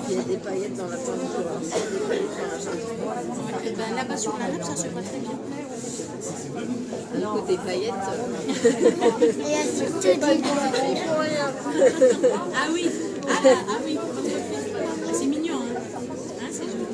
Il y a des paillettes dans la peinture. Ben, là-bas sur la nappe, ça se voit très bien. Alors, côté paillettes. Et elle se te dit Ah oui, ah oui, c'est mignon. Hein, c'est joli.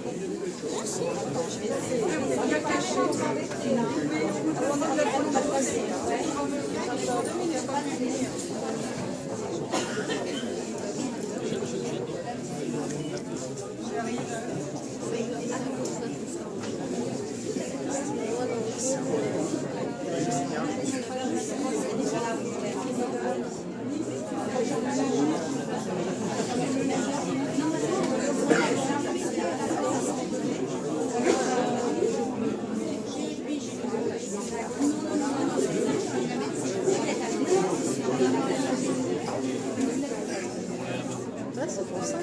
Ouais, c'est pour ça.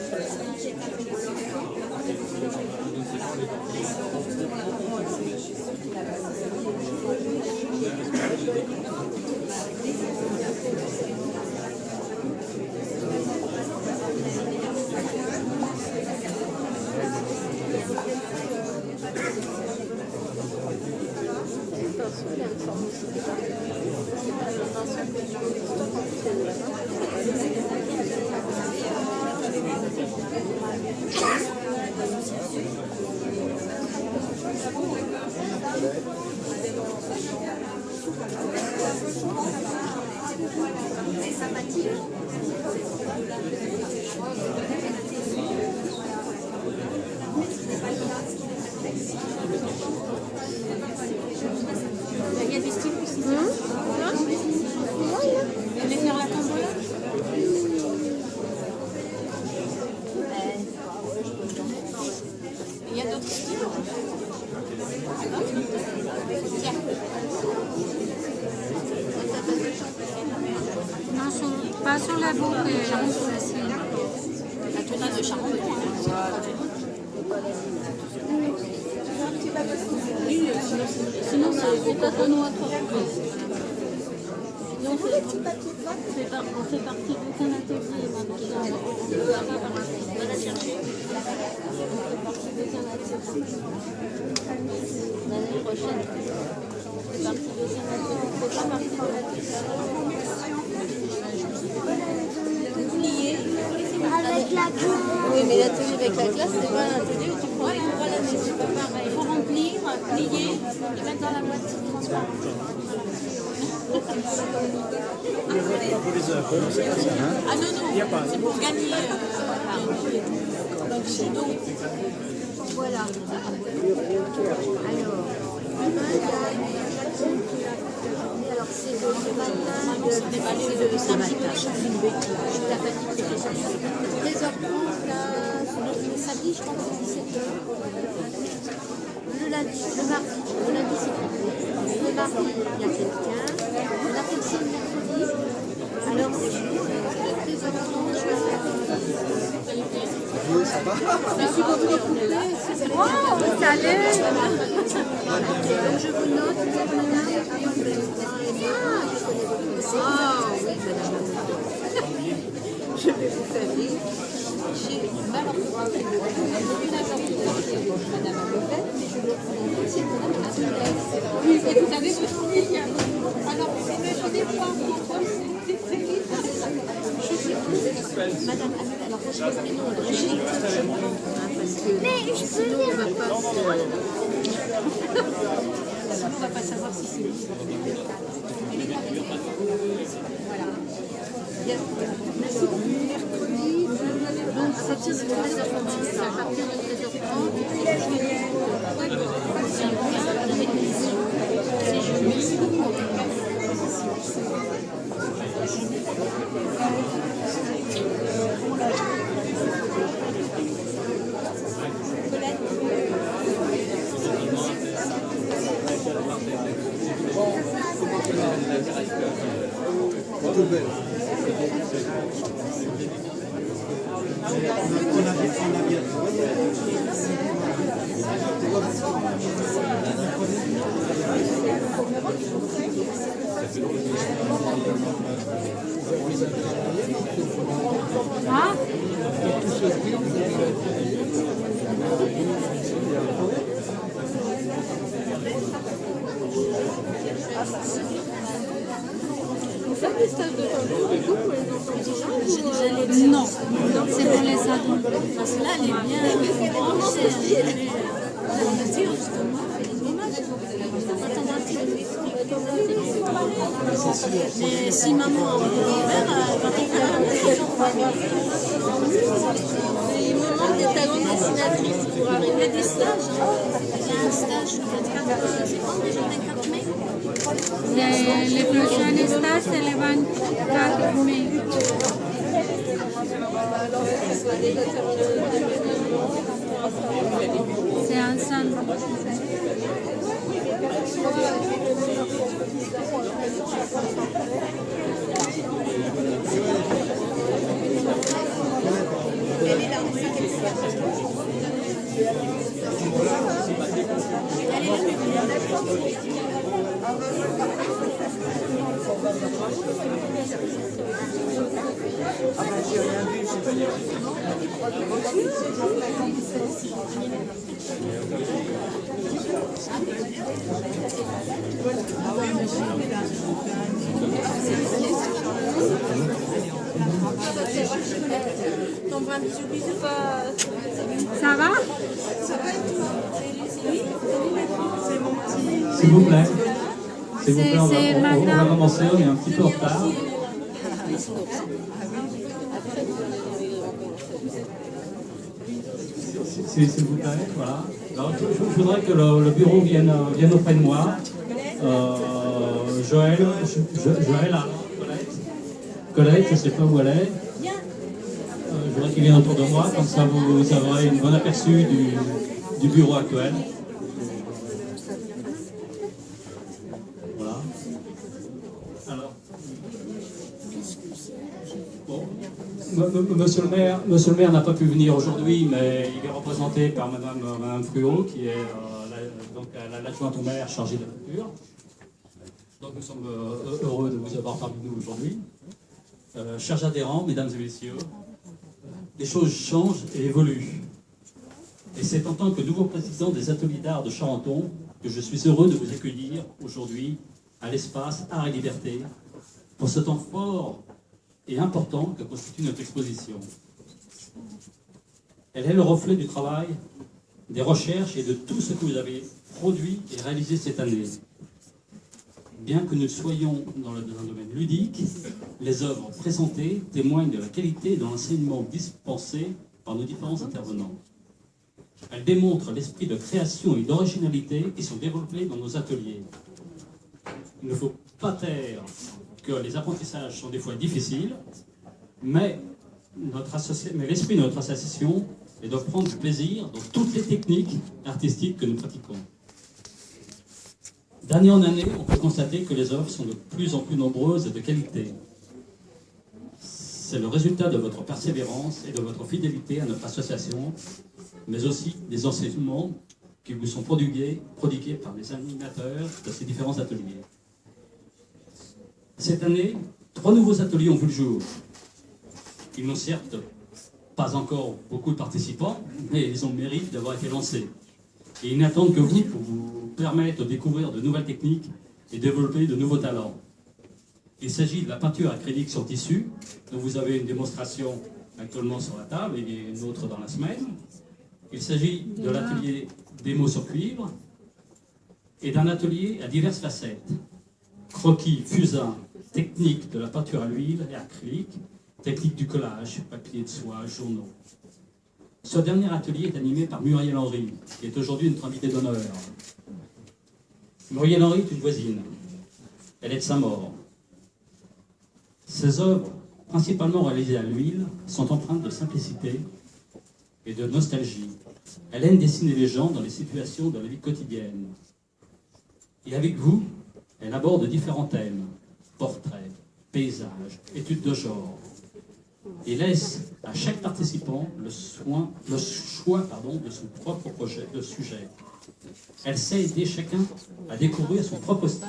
Il y a des styles aussi. Vous voulez faire la tombola? Il y a d'autres styles? Tiens. Non, pas sur la boucle, sur la cire. La tenue de Charenton. Sinon, c'est pas ton noix, toi. Sinon, on fait partie d'aucun atelier, maintenant. On va la chercher. On fait partie d'aucun atelier. L'année prochaine, on fait partie d'aucun atelier. On fait pas partie de l'atelier. Avec la classe. Oui, mais l'atelier avec la classe, c'est pas un atelier où tu prends les cours à l'année. C'est pas pareil. Il faut remplir, plier et mettre dans la boîte transparente. Ah non, non, c'est pour gagner. Voilà. Alors, c'est le matin Normalement, c'est des balais de samedi matin. la fatigue, c'est 13h30, là, le samedi, je pense que c'est 17h. Le lundi, c'est complet. Le mardi, il y a quelqu'un. On a fait le mercredi. Alors, c'est de 13h30 Ça va? Oh, ça allait. Donc, je vous note, madame. Ah, oui, madame. Je vais vous faire rire. J'ai mal orthographié le nom. Aucune interprétation de Madame Abovette, mais je le trouve aussi pour Madame Abovette. Oui, et vous avez votre fille. Alors, vous imaginez pas. Madame Abovette, alors je vais prénom Brigitte, parce que Mais je peux sinon on va pas Sinon, on ne va pas savoir si c'est vous. Voilà. Merci. Mercredi, donc à partir de 13h30. À partir de 13h30. On a bien fait des stages de peinture et tout pour les enfants déjà J'allais dire non, c'est pour les adultes. Parce que là, elle est bien branchée. J'allais dire justement, elle fait des images. Mais si maman a envie de faire, quand on fait Il me manque des talents de dessinatrice pour arriver des stages. Il y a un stage le 24, c'est quand déjà le 24 mai? Les prochains stages, c'est le 24 mai. C'est ensemble. T'envoies un bisou bisou. Ça va? S'il vous plaît. S'il vous plaît, on C'est va madame. commencer, on est un petit peu en retard. S'il vous plaît, voilà. Alors, je voudrais que le bureau vienne auprès de moi. Joël, là, Colette, je ne sais pas où elle est. Je voudrais qu'il vienne autour de moi, comme ça vous aurez un bon aperçu du bureau actuel. Voilà. Alors, bon, monsieur le maire n'a pas pu venir aujourd'hui, mais il est représenté par Madame Fruot, qui est l'adjointe au maire chargée de la culture. Donc nous sommes heureux de vous avoir parmi nous aujourd'hui. Chers adhérents, mesdames et messieurs, les choses changent et évoluent. Et c'est en tant que nouveau président des ateliers d'art de Charenton que je suis heureux de vous accueillir aujourd'hui à l'espace Art et Liberté pour ce temps fort et important que constitue notre exposition. Elle est le reflet du travail, des recherches et de tout ce que vous avez produit et réalisé cette année. Bien que nous soyons dans un domaine ludique, les œuvres présentées témoignent de la qualité de l'enseignement dispensé par nos différents intervenants. Elles démontrent l'esprit de création et d'originalité qui sont développés dans nos ateliers. Il ne faut pas taire que les apprentissages sont des fois difficiles, mais l'esprit de notre association est de prendre du plaisir dans toutes les techniques artistiques que nous pratiquons. D'année en année, on peut constater que les œuvres sont de plus en plus nombreuses et de qualité. C'est le résultat de votre persévérance et de votre fidélité à notre association, mais aussi des enseignements qui vous sont prodigués par les animateurs de ces différents ateliers. Cette année, 3 nouveaux ateliers ont vu le jour. Ils n'ont certes pas encore beaucoup de participants, mais ils ont le mérite d'avoir été lancés. Et ils n'attendent que vous pour vous permettre de découvrir de nouvelles techniques et développer de nouveaux talents. Il s'agit de la peinture acrylique sur tissu, dont vous avez une démonstration actuellement sur la table et une autre dans la semaine. Il s'agit de l'atelier démo sur cuivre et d'un atelier à diverses facettes. Croquis, fusain, technique de la peinture à l'huile et acrylique, technique du collage, papier de soie, journaux. Ce dernier atelier est animé par Muriel Henry, qui est aujourd'hui notre invitée d'honneur. Muriel Henry est une voisine. Elle est de Saint-Maur. Ses œuvres, principalement réalisées à l'huile, sont empreintes de simplicité et de nostalgie. Elle aime dessiner les gens dans les situations de la vie quotidienne. Et avec vous, elle aborde différents thèmes, portraits, paysages, études de genre, et laisse à chaque participant le choix de son propre projet, de sujet. Elle sait aider chacun à découvrir son propre style.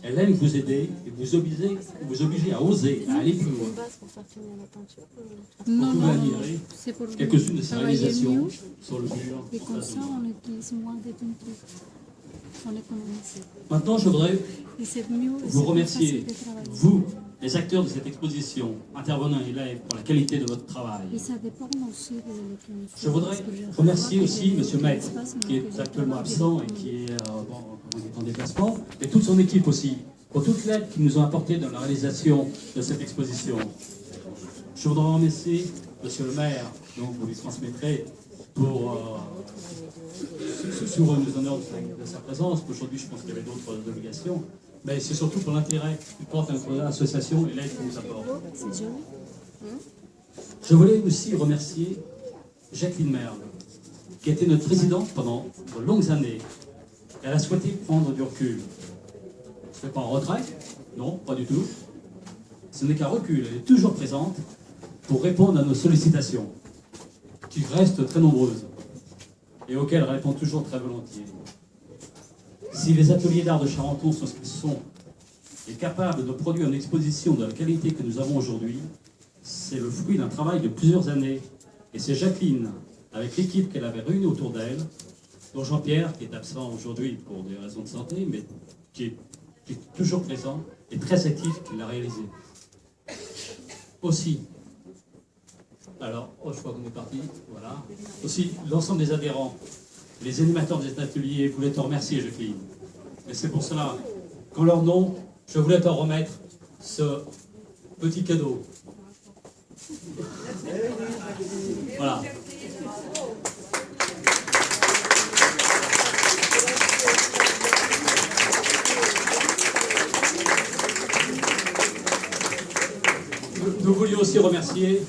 Elle aime vous aider et vous obliger à oser, à aller plus loin. Non, Vous pouvez non, admirer c'est pour quelques-unes de ses travailler réalisations mieux. sur le mur. Et comme ça, on utilise moins de tinture. on économise. Maintenant, je voudrais Et c'est mieux, vous c'est remercier, plus facile de travailler. vous, les acteurs de cette exposition, intervenants et élèves, pour la qualité de votre travail. Et ça dépend aussi de l'économie. Je voudrais remercier aussi M. Maître, qui est actuellement absent et qui est en déplacement, et toute son équipe aussi, pour toute l'aide qu'ils nous ont apportée dans la réalisation de cette exposition. Je voudrais remercier M. le maire, donc vous lui transmettrez, pour nous honneur de sa présence. Aujourd'hui, je pense qu'il y avait d'autres obligations, mais c'est surtout pour l'intérêt qu'il porte à notre association et l'aide qu'il nous apporte. C'est joli. Je voulais aussi remercier Jacqueline Merle, qui a été notre présidente pendant de longues années. Elle a souhaité prendre du recul. Ce n'est pas en retrait, non, pas du tout. Ce n'est qu'un recul, elle est toujours présente pour répondre à nos sollicitations, qui restent très nombreuses et auxquelles elle répond toujours très volontiers. Si les ateliers d'art de Charenton sont ce qu'ils sont et capables de produire une exposition de la qualité que nous avons aujourd'hui, c'est le fruit d'un travail de plusieurs années. Et c'est Jacqueline, avec l'équipe qu'elle avait réunie autour d'elle, dont Jean-Pierre, qui est absent aujourd'hui pour des raisons de santé, mais qui est toujours présent et très actif, qui l'a réalisé. Aussi, alors, je crois qu'on est parti, voilà. Aussi, l'ensemble des adhérents, les animateurs des ateliers, voulaient te remercier, Jacqueline. Et c'est pour cela qu'en leur nom, je voulais te remettre ce petit cadeau. Voilà. Nous voulions aussi remercier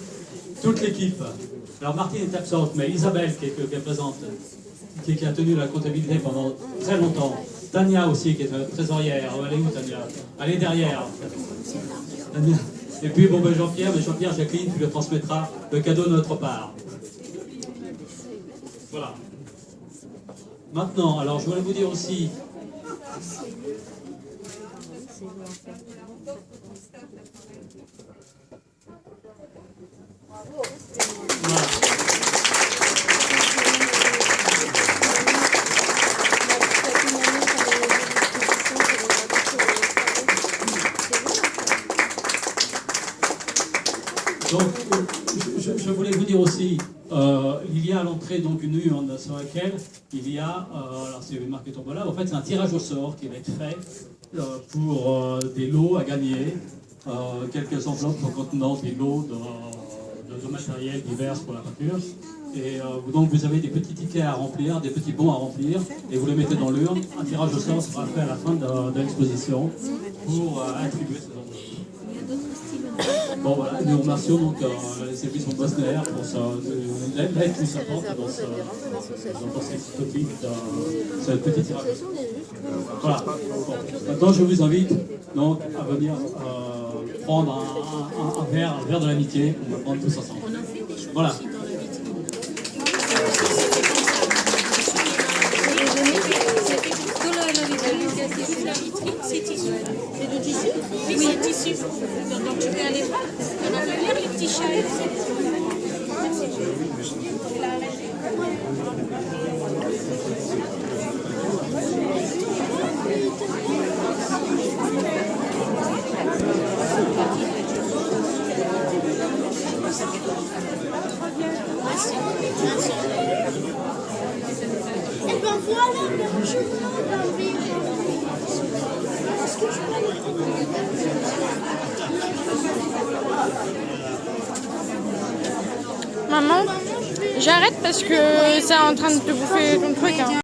toute l'équipe. Alors Martine est absente, mais Isabelle qui est présente, qui a tenu la comptabilité pendant très longtemps. Tania aussi qui est trésorière. Elle est où Tania? Elle est derrière. Tania. Et puis bon, Jean-Pierre, Jacqueline, tu lui transmettras le cadeau de notre part. Voilà. Maintenant, alors je voulais vous dire aussi. Voilà. Donc, je voulais vous dire aussi, il y a à l'entrée donc une urne sur laquelle il y a, alors c'est marqué tombola, en fait c'est un tirage au sort qui va être fait pour des lots à gagner, quelques enveloppes contenant des lots de matériel divers pour la peinture. Et donc vous avez des petits tickets à remplir, des petits bons à remplir, et vous les mettez dans l'urne. Un tirage au sort sera fait à la fin de l'exposition pour attribuer ces enveloppes. Bon voilà, nous remercions donc les services de Bosner pour l'aide qu'ils apportent dans cette topic, ce petit tirage. Voilà. Bon. Maintenant je vous invite donc à venir prendre un verre de l'amitié, on va prendre tous ensemble. Voilà. C'est tissu. C'est du tissu? Oui, c'est tissu. Donc tu peux aller voir. On a ouvert les petits châles. Et ben voilà, le chemin d'un vivre. Maman, j'arrête parce que c'est en train de te bouffer ton truc. Hein.